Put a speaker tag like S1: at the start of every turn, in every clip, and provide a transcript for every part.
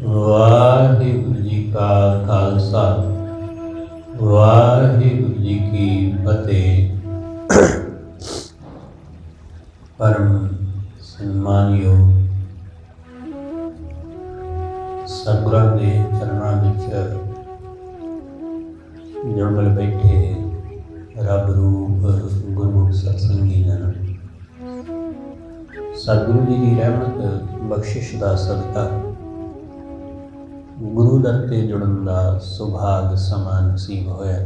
S1: ਵਾਹਿਗੁਰੂ ਜੀ ਕਾ ਖਾਲਸਾ ਵਾਹਿਗੁਰੂ ਜੀ ਕੀ ਫਤਿਹ। ਪਰਮ ਸਨਮਾਨਯੋਗ ਸਤਿਗੁਰਾਂ ਦੇ ਚਰਨਾਂ ਵਿੱਚ ਜੁੜ ਬੈਠੇ ਰੱਬ ਰੂਪ ਗੁਰਮੁਖ ਸਤਸੰਗੀ ਜਨ, ਸਤਿਗੁਰੂ ਜੀ ਦੀ ਰਹਿਮਤ ਬਖਸ਼ਿਸ਼ ਦਾ ਸਦਕਾ ਗੁਰੂ ਦਰ ਤੇ ਜੁੜਨ ਦਾ ਸੁਭਾਗ ਸਮਾਂ ਨਸੀਬ ਹੋਇਆ।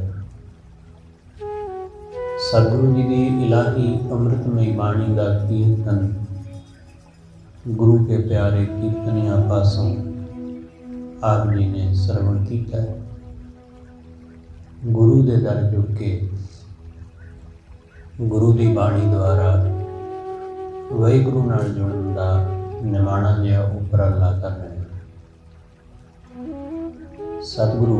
S1: ਸਤਿਗੁਰੂ ਜੀ ਦੀ ਇਲਾਹੀ ਅੰਮ੍ਰਿਤਮਈ ਬਾਣੀ ਦਾ ਕੀਰਤਨ ਗੁਰੂ ਕੇ ਪਿਆਰੇ ਕੀਰਤਨੀਆਂ ਪਾਸੋਂ ਆਪ ਜੀ ਨੇ ਸਰਵਣ ਕੀਤਾ। ਗੁਰੂ ਦੇ ਦਰ ਜੁੜ ਕੇ ਗੁਰੂ ਦੀ ਬਾਣੀ ਦੁਆਰਾ ਵਾਹਿਗੁਰੂ ਨਾਲ ਜੁੜਨ ਦਾ ਨਿਮਾਣਾ ਜਿਹਾ ਉਪਰਾਲਾ ਕਰ ਰਹੇ। ਸਤਿਗੁਰੂ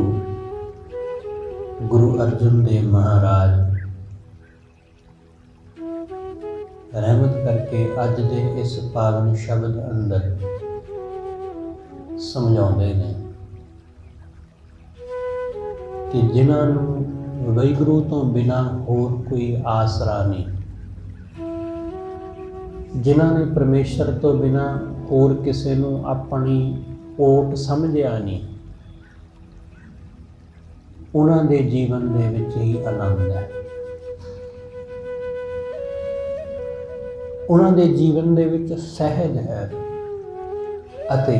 S1: ਗੁਰੂ ਅਰਜਨ ਦੇਵ ਮਹਾਰਾਜ ਰਹਿਮਤ ਕਰਕੇ ਅੱਜ ਦੇ ਇਸ ਪਾਵਨ ਸ਼ਬਦ ਅੰਦਰ ਸਮਝਾਉਂਦੇ ਨੇ ਕਿ ਜਿਨ੍ਹਾਂ ਨੂੰ ਵਾਹਿਗੁਰੂ ਤੋਂ ਬਿਨਾਂ ਹੋਰ ਕੋਈ ਆਸਰਾ ਨਹੀਂ, ਜਿਨ੍ਹਾਂ ਨੇ ਪਰਮੇਸ਼ਰ ਤੋਂ ਬਿਨਾਂ ਹੋਰ ਕਿਸੇ ਨੂੰ ਆਪਣੀ ਓਟ ਸਮਝਿਆ ਨਹੀਂ, ਉਹਨਾਂ ਦੇ ਜੀਵਨ ਦੇ ਵਿੱਚ ਹੀ ਆਨੰਦ ਹੈ। ਉਹਨਾਂ ਦੇ ਜੀਵਨ ਦੇ ਵਿੱਚ ਸਹਿਜ ਹੈ ਅਤੇ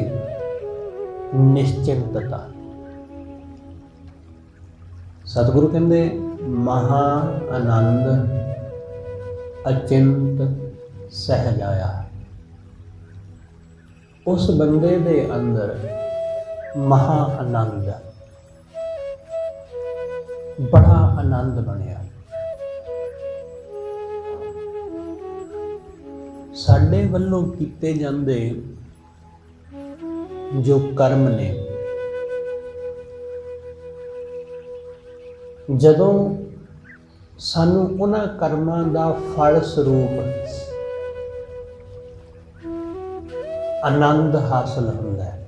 S1: ਨਿਸ਼ਚਿੰਤਤਾ। ਸਤਿਗੁਰੂ ਕਹਿੰਦੇ ਮਹਾ ਆਨੰਦ ਅਚਿੰਤ ਸਹਿਜ ਆਇਆ। ਉਸ ਬੰਦੇ ਦੇ ਅੰਦਰ ਮਹਾ ਆਨੰਦ, ਬੜਾ ਆਨੰਦ ਬਣਿਆ। ਸਾਡੇ ਵੱਲੋਂ ਕੀਤੇ ਜਾਂਦੇ ਜੋ ਕਰਮ ਨੇ, ਜਦੋਂ ਸਾਨੂੰ ਉਹਨਾਂ ਕਰਮਾਂ ਦਾ ਫਲ ਸਰੂਪ ਆਨੰਦ ਹਾਸਲ ਹੁੰਦਾ ਹੈ,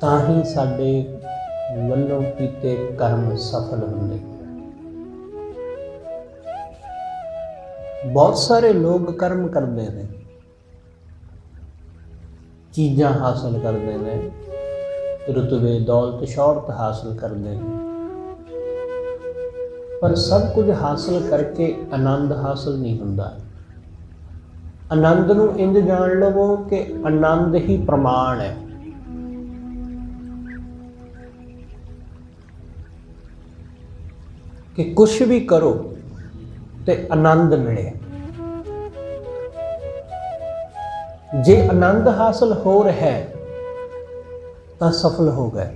S1: ਤਾਂ ਹੀ ਸਾਡੇ ਵੱਲੋਂ ਕੀਤੇ ਕਰਮ ਸਫਲ ਹੁੰਦੇ। ਬਹੁਤ ਸਾਰੇ ਲੋਕ ਕਰਮ ਕਰਦੇ ਨੇ, ਚੀਜ਼ਾਂ ਹਾਸਲ ਕਰਦੇ ਨੇ, ਰੁਤਬੇ ਦੌਲਤ ਸ਼ੌਹਰਤ ਹਾਸਲ ਕਰਦੇ ਨੇ, ਪਰ ਸਭ ਕੁਝ ਹਾਸਲ ਕਰਕੇ ਆਨੰਦ ਹਾਸਲ ਨਹੀਂ ਹੁੰਦਾ। ਆਨੰਦ ਨੂੰ ਇੰਝ ਜਾਣ ਲਵੋ ਕਿ ਆਨੰਦ ਹੀ ਪ੍ਰਮਾਣ ਹੈ। ਕਿ ਕੁਛ ਵੀ ਕਰੋ ਤੇ ਆਨੰਦ ਮਿਲੇ। ਜੇ ਆਨੰਦ ਹਾਸਲ ਹੋ ਰਿਹਾ ਹੈ ਤਾਂ ਸਫਲ ਹੋ ਗਏ,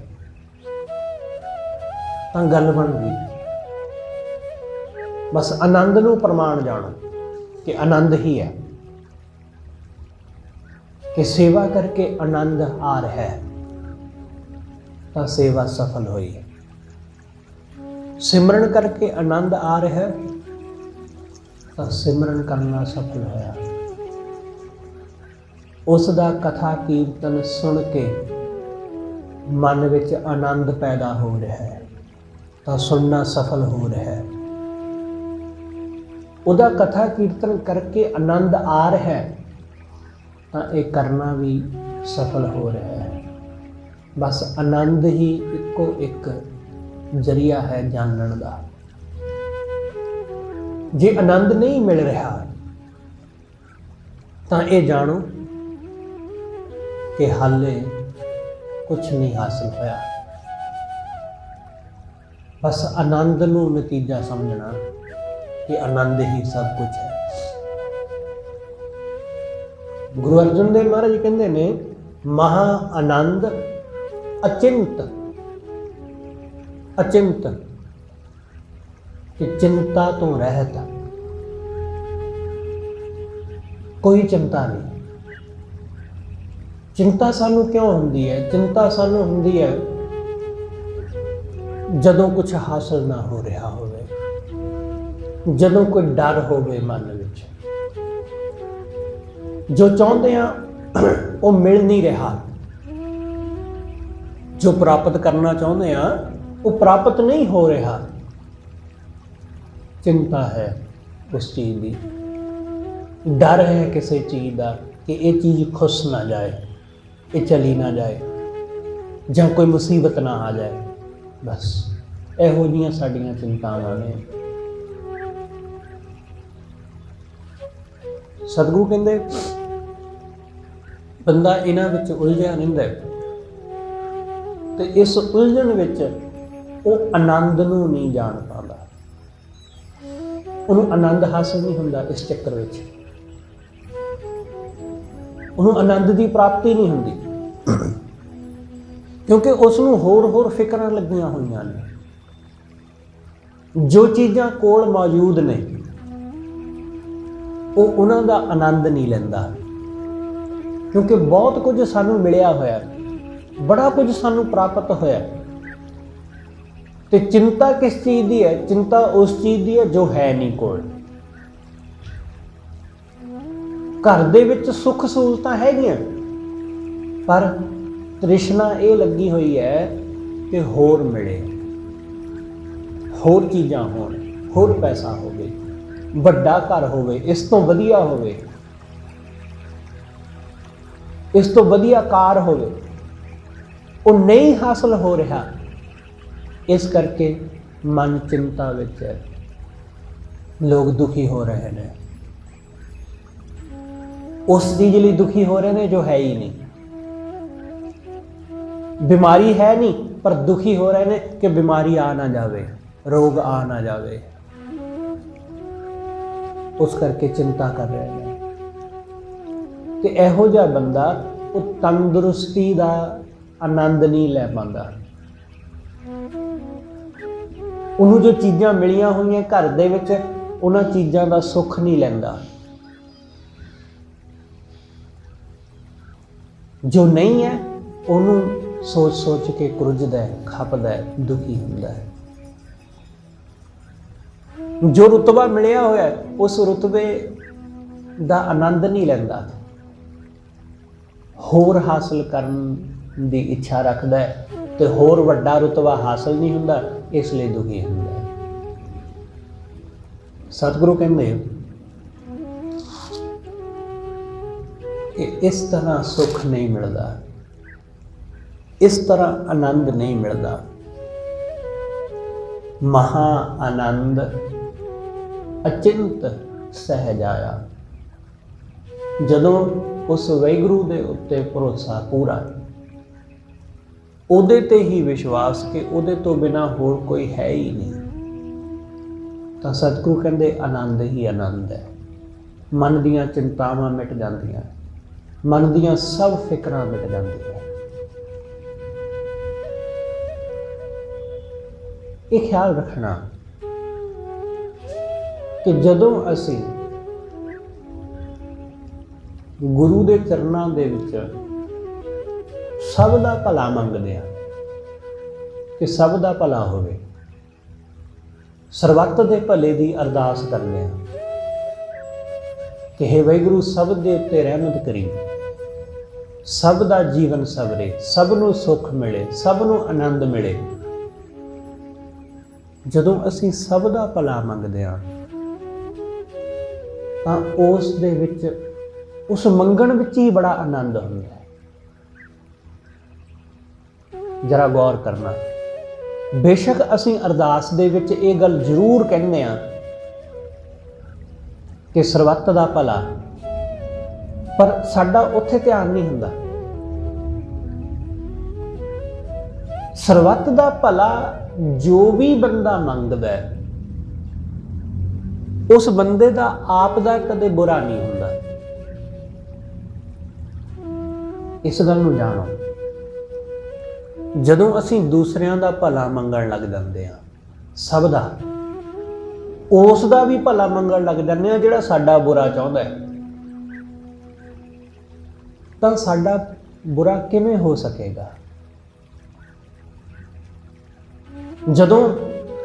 S1: ਤਾਂ ਗੱਲ ਬਣ ਗਈ। ਬਸ ਆਨੰਦ ਨੂੰ ਪ੍ਰਮਾਣ ਜਾਣੋ ਕਿ ਆਨੰਦ ਹੀ ਹੈ, ਕਿ ਸੇਵਾ ਕਰਕੇ ਆਨੰਦ ਆ ਰਿਹਾ ਹੈ ਤਾਂ ਸੇਵਾ ਸਫਲ ਹੋਈ ਹੈ। ਸਿਮਰਨ ਕਰਕੇ ਆਨੰਦ ਆ ਰਿਹਾ ਹੈ ਤਾਂ ਸਿਮਰਨ ਕਰਨਾ ਸਫਲ ਹੋਇਆ। ਉਸ ਦਾ ਕਥਾ ਕੀਰਤਨ ਸੁਣ ਕੇ ਮਨ ਵਿੱਚ ਆਨੰਦ ਪੈਦਾ ਹੋ ਰਿਹਾ ਹੈ ਤਾਂ ਸੁਣਨਾ ਸਫਲ ਹੋ ਰਿਹਾ ਹੈ। ਉਹਦਾ ਕਥਾ ਕੀਰਤਨ ਕਰਕੇ ਆਨੰਦ ਆ ਰਿਹਾ ਹੈ ਤਾਂ ਇਹ ਕਰਨਾ ਵੀ ਸਫਲ ਹੋ ਰਿਹਾ ਹੈ। ਬਸ ਆਨੰਦ ਹੀ ਇੱਕੋ ਇੱਕ ਜ਼ਰੀਆ ਹੈ ਜਾਣਨ ਦਾ। ਜੇ ਆਨੰਦ ਨਹੀਂ ਮਿਲ ਰਿਹਾ ਤਾਂ ਇਹ ਜਾਣੋ ਕਿ ਹਾਲੇ ਕੁਝ ਨਹੀਂ ਹਾਸਲ ਹੋਇਆ। ਬਸ ਆਨੰਦ ਨੂੰ ਨਤੀਜਾ ਸਮਝਣਾ ਕਿ ਆਨੰਦ ਹੀ ਸਭ ਕੁਝ ਹੈ। ਗੁਰੂ ਅਰਜਨ ਦੇਵ ਮਹਾਰਾਜ ਕਹਿੰਦੇ ਨੇ ਮਹਾ ਆਨੰਦ ਅਚਿੰਤ। ਅਚਿੰਤ ਕਿ ਚਿੰਤਾ ਤੋਂ ਰਹਿਤ, ਕੋਈ ਚਿੰਤਾ ਨਹੀਂ। ਚਿੰਤਾ ਸਾਨੂੰ ਕਿਉਂ ਹੁੰਦੀ ਹੈ? ਚਿੰਤਾ ਸਾਨੂੰ ਹੁੰਦੀ ਹੈ ਜਦੋਂ ਕੁਝ ਹਾਸਲ ਨਾ ਹੋ ਰਿਹਾ ਹੋਵੇ, ਜਦੋਂ ਕੋਈ ਡਰ ਹੋਵੇ ਮਨ ਵਿੱਚ, ਜੋ ਚਾਹੁੰਦੇ ਆ वो मिल नहीं रहा। जो प्राप्त करना चाहते हैं वो प्राप्त नहीं हो रहा। चिंता है उस चीज़ की, डर है किसी चीज़ का कि ये चीज़ खुस ना जाए, ये चली ना जाए, ਜਾਂ कोई मुसीबत ना आ जाए। बस ਇਹੋ ਜਿਹੀਆਂ ਸਾਡੀਆਂ चिंतावां ने। सतगुरु कहते बंदा इन्हां विच उलझिया रहिंदा ते इस उलझन विच वो आनंद नूं नहीं जान पाता, उन्होंने आनंद हासिल नहीं हुंदा। इस चक्कर विच उन्होंने आनंद की प्राप्ति नहीं हुंदी, क्योंकि उसनूं होर फिक्रां लगियां होईयां ने। जो चीज़ां कोल मौजूद ने वो उन्हां दा आनंद नहीं लैंदा, क्योंकि बहुत कुछ सानूं मिलिया होया, बड़ा कुछ सानूं प्राप्त होया। ते चिंता किस चीज़ की है? चिंता उस चीज़ की है जो है नहीं कोल। घर दे विच सुख सहूलतां हैगियां, पर तृष्णा ये लगी हुई है कि होर मिले, होर चीज़ां होण, होर पैसा होवे, ਵੱਡਾ घर होवे, इस तो वधिया होवे, इस तो वधिया कार होवे, वो नहीं हासिल हो रहा। इस करके मन चिंता विच है, लोग दुखी हो रहे हैं। उस चीज़ लिए दुखी हो रहे हैं जो है ही नहीं। बीमारी है नहीं पर दुखी हो रहे हैं कि बीमारी आ ना जावे, रोग आ ना जावे, उस करके चिंता कर रहे हैं। तो इहो जिहा बंदा वो तंदुरुस्ती का आनंद नहीं लै पाता। उन्होंने जो चीज़ां मिलियां हुई घर दे विच उन्हां चीज़ां का सुख नहीं लैंदा। जो नहीं है उन्होंने सोच सोच के कुरजदा है, खपदा है, दुखी हुंदा है। जो रुतबा मिलिया होया उस रुतबे का आनंद नहीं लैंदा, होर हासिल करन दी इच्छा रखदा है, तो होर वड्डा रुतबा हासिल नहीं हुंदा, इसलिए दुखी हुंदा है। सतगुरु कहंदे कि इस तरह सुख नहीं मिलता, इस तरह आनंद नहीं मिलता। महा आनंद अचिंत सहज आया। जदों उस वाहिगुरू दे उत्ते भरोसा पूरा, उहदे ते ही विश्वास कि उहदे तो बिना होर कोई है ही नहीं, तो सतगुरु कहंदे आनंद ही आनंद है। मन दीयां चिंतावां मिट जांदियां, मन दीयां सब फिक्रां मिट जांदियां। ये ख्याल रखना कि जदों असीं गुरु दे चरनां दे विच सब दा भला मंगदे हां कि सब दा भला होवे, सरबत दे भले दी अरदास करदे हां कि हे वाहिगुरू सब दे उत्ते रहमत करी, सब दा जीवन सवरे, सब नूं सुख मिले, सब नूं आनंद मिले। जदों असीं सब दा भला मंगदे हां तां उस दे विच उस मंगण विच ही बड़ा आनंद हुंदा है। जरा गौर करना, बेशक असीं अरदास दे विच ये गल जरूर कहने हां कि सरबत दा भला, पर साडा उत्थे ध्यान नहीं हुंदा। सरबत दा भला जो भी बंदा मंगदा है उस बंदे दा आप दा कदे बुरा नहीं हुंदा। इस गल नूं जाणो, जदों असीं दूसरियां दा भला मंगण लग जांदे हां, सब दा, उस दा भी भला मंगण लग जांदे हां जिहड़ा साडा बुरा चाहुंदा है, तां साडा बुरा किवें हो सकेगा? जदों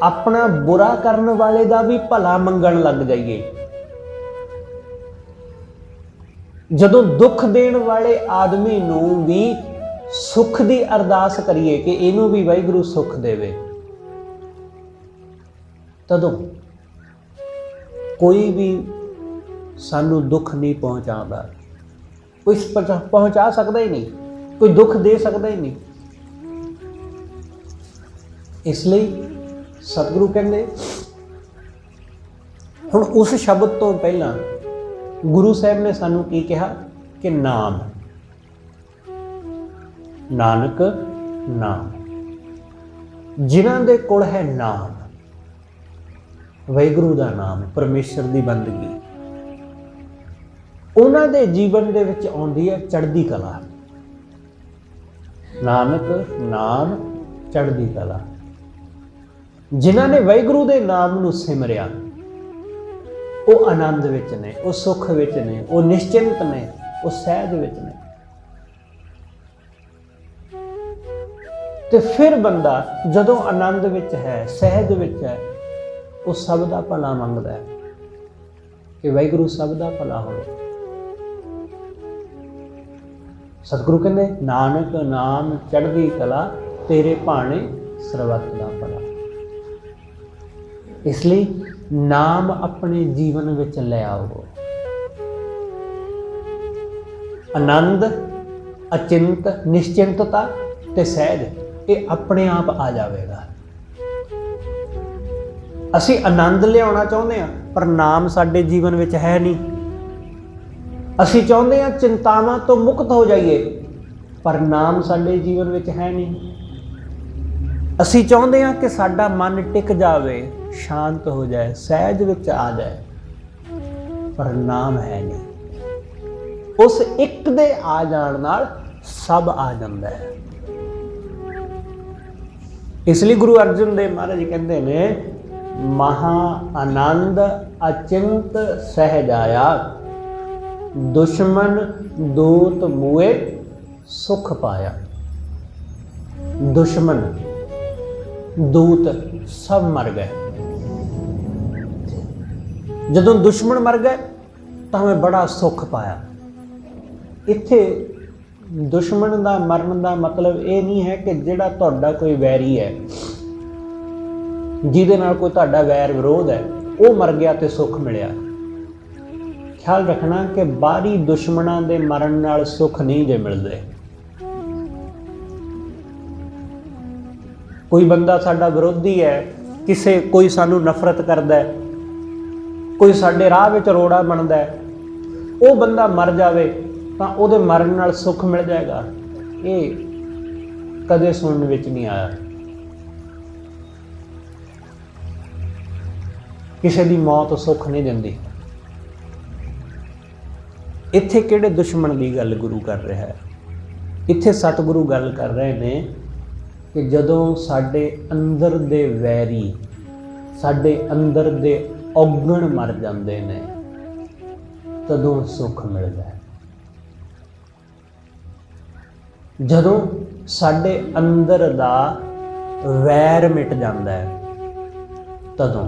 S1: अपना बुरा करने वाले का भी भला मंगण लग जाइए ਜਦੋਂ ਦੁੱਖ ਦੇਣ ਵਾਲੇ ਆਦਮੀ ਨੂੰ ਵੀ ਸੁੱਖ ਦੀ ਅਰਦਾਸ ਕਰੀਏ ਕਿ ਇਹਨੂੰ ਵੀ ਵਾਹਿਗੁਰੂ ਸੁੱਖ ਦੇਵੇ, ਤਦੋਂ ਕੋਈ ਵੀ ਸਾਨੂੰ ਦੁੱਖ ਨਹੀਂ ਪਹੁੰਚਾਉਂਦਾ, ਕੋਈ ਪਹੁੰਚਾ ਸਕਦਾ ਹੀ ਨਹੀਂ, ਕੋਈ ਦੁੱਖ ਦੇ ਸਕਦਾ ਹੀ ਨਹੀਂ। ਇਸ ਲਈ ਸਤਿਗੁਰੂ ਕਹਿੰਦੇ, ਹੁਣ ਉਸ ਸ਼ਬਦ ਤੋਂ ਪਹਿਲਾਂ ਗੁਰੂ ਸਾਹਿਬ ਨੇ ਸਾਨੂੰ ਕੀ ਕਿਹਾ ਕਿ ਨਾਮ, ਨਾਨਕ ਨਾਮ, ਜਿਨ੍ਹਾਂ ਦੇ ਕੋਲ ਹੈ ਨਾਮ, ਵਾਹਿਗੁਰੂ ਦਾ ਨਾਮ, ਪਰਮੇਸ਼ਰ ਦੀ ਬੰਦਗੀ, ਉਹਨਾਂ ਦੇ ਜੀਵਨ ਦੇ ਵਿੱਚ ਆਉਂਦੀ ਹੈ ਚੜ੍ਹਦੀ ਕਲਾ। ਨਾਨਕ ਨਾਮ ਚੜ੍ਹਦੀ ਕਲਾ। ਜਿਨ੍ਹਾਂ ਨੇ ਵਾਹਿਗੁਰੂ ਦੇ ਨਾਮ ਨੂੰ ਸਿਮਰਿਆ ਉਹ ਆਨੰਦ ਵਿੱਚ ਨੇ, ਉਹ ਸੁੱਖ ਵਿੱਚ ਨੇ, ਉਹ ਨਿਸ਼ਚਿੰਤ ਨੇ, ਉਹ ਸਹਿਜ ਵਿੱਚ ਨੇ। ਤੇ ਫਿਰ ਬੰਦਾ ਜਦੋਂ ਆਨੰਦ ਵਿੱਚ ਹੈ, ਸਹਿਜ ਵਿੱਚ ਹੈ, ਉਹ ਸਭ ਦਾ ਭਲਾ ਮੰਗਦਾ ਹੈ ਕਿ ਵਾਹਿਗੁਰੂ ਸਭ ਦਾ ਭਲਾ ਹੋਵੇ। ਸਤਿਗੁਰੂ ਕਹਿੰਦੇ, ਨਾਨਕ ਨਾਮ ਚੜ੍ਹਦੀ ਕਲਾ, ਤੇਰੇ ਭਾਣੇ ਸਰਬੱਤ ਦਾ ਭਲਾ। ਇਸ ਲਈ ਨਾਮ ਆਪਣੇ ਜੀਵਨ ਵਿੱਚ ਲੈ ਆਓ। ਆਨੰਦ, ਅਚਿੰਤ, ਨਿਸ਼ਚਿੰਤਤਾ ਤੇ ਸਹਿਜ, ਇਹ ਆਪਣੇ ਆਪ ਆ ਜਾਵੇਗਾ। ਅਸੀਂ ਆਨੰਦ ਲਿਆਉਣਾ ਚਾਹੁੰਦੇ ਹਾਂ, ਪਰ ਨਾਮ ਸਾਡੇ ਜੀਵਨ ਵਿੱਚ ਹੈ ਨਹੀਂ। ਅਸੀਂ ਚਾਹੁੰਦੇ ਹਾਂ ਚਿੰਤਾਵਾਂ ਤੋਂ ਮੁਕਤ ਹੋ ਜਾਈਏ, ਪਰ ਨਾਮ ਸਾਡੇ ਜੀਵਨ ਵਿੱਚ ਹੈ ਨਹੀਂ। ਅਸੀਂ ਚਾਹੁੰਦੇ ਹਾਂ ਕਿ ਸਾਡਾ ਮਨ ਟਿਕ ਜਾਵੇ, ਸ਼ਾਂਤ ਹੋ ਜਾਏ, ਸਹਿਜ ਵਿੱਚ ਆ ਜਾਏ, ਪਰ ਨਾਮ ਹੈ ਨਹੀਂ। ਉਸ ਇੱਕ ਦੇ ਆ ਜਾਣ ਨਾਲ ਸਭ ਆ ਜਾਂਦਾ ਹੈ। ਇਸ ਲਈ ਗੁਰੂ ਅਰਜਨ ਦੇਵ ਮਹਾਰਾਜ ਕਹਿੰਦੇ ਨੇ, ਮਹਾ ਆਨੰਦ ਅਚਿੰਤ ਸਹਿਜ ਆਇਆ, ਦੁਸ਼ਮਨ ਦੂਤ ਮੂਏ ਸੁਖ ਪਾਇਆ। ਦੁਸ਼ਮਨ ਦੂਤ ਸਭ ਮਰ ਗਏ। ਜਦੋਂ ਦੁਸ਼ਮਣ ਮਰ ਗਏ ਤਾਂ ਮੈਂ ਬੜਾ ਸੁੱਖ ਪਾਇਆ। ਇੱਥੇ ਦੁਸ਼ਮਣ ਦਾ ਮਰਨ ਦਾ ਮਤਲਬ ਇਹ ਨਹੀਂ ਹੈ ਕਿ ਜਿਹੜਾ ਤੁਹਾਡਾ ਕੋਈ ਵੈਰੀ ਹੈ, ਜਿਹਦੇ ਨਾਲ ਕੋਈ ਤੁਹਾਡਾ ਵੈਰ ਵਿਰੋਧ ਹੈ, ਉਹ ਮਰ ਗਿਆ ਤੇ ਸੁੱਖ ਮਿਲਿਆ। ਖਿਆਲ ਰੱਖਣਾ ਕਿ ਬਾਹਰੀ ਦੁਸ਼ਮਣਾਂ ਦੇ ਮਰਨ ਨਾਲ ਸੁੱਖ ਨਹੀਂ ਜੇ ਮਿਲਦੇ। ਕੋਈ ਬੰਦਾ ਸਾਡਾ ਵਿਰੋਧੀ ਹੈ, ਕੋਈ ਸਾਨੂੰ ਨਫ਼ਰਤ ਕਰਦਾ ਹੈ, ਕੋਈ ਸਾਡੇ ਰਾਹ ਵਿੱਚ ਰੋੜਾ ਬਣਦਾ ਹੈ, ਉਹ ਬੰਦਾ ਮਰ ਜਾਵੇ ਤਾਂ ਉਹਦੇ ਮਰਨ ਨਾਲ ਸੁੱਖ ਮਿਲ ਜਾਏਗਾ। ਇਹ ਕਦੇ ਸੁਣਨ ਵਿੱਚ ਨਹੀਂ ਆਇਆ। ਕਿਸੇ ਦੀ ਮੌਤ ਸੁੱਖ ਨਹੀਂ ਦਿੰਦੀ। ਇੱਥੇ ਕਿਹੜੇ ਦੁਸ਼ਮਣ ਦੀ ਗੱਲ ਗੁਰੂ ਕਰ ਰਿਹਾ ਹੈ? ਇੱਥੇ ਸਤਿਗੁਰੂ ਗੱਲ ਕਰ ਰਹੇ ਨੇ ਕਿ ਜਦੋਂ ਸਾਡੇ ਅੰਦਰ ਦੇ ਵੈਰੀ, ਸਾਡੇ ਅੰਦਰ ਦੇ ਔਗਣ ਮਰ ਜਾਂਦੇ ਨੇ, ਤਦੋਂ ਸੁੱਖ ਮਿਲਦਾ ਹੈ। ਜਦੋਂ ਸਾਡੇ ਅੰਦਰ ਦਾ ਵੈਰ ਮਿਟ ਜਾਂਦਾ ਹੈ, ਤਦੋਂ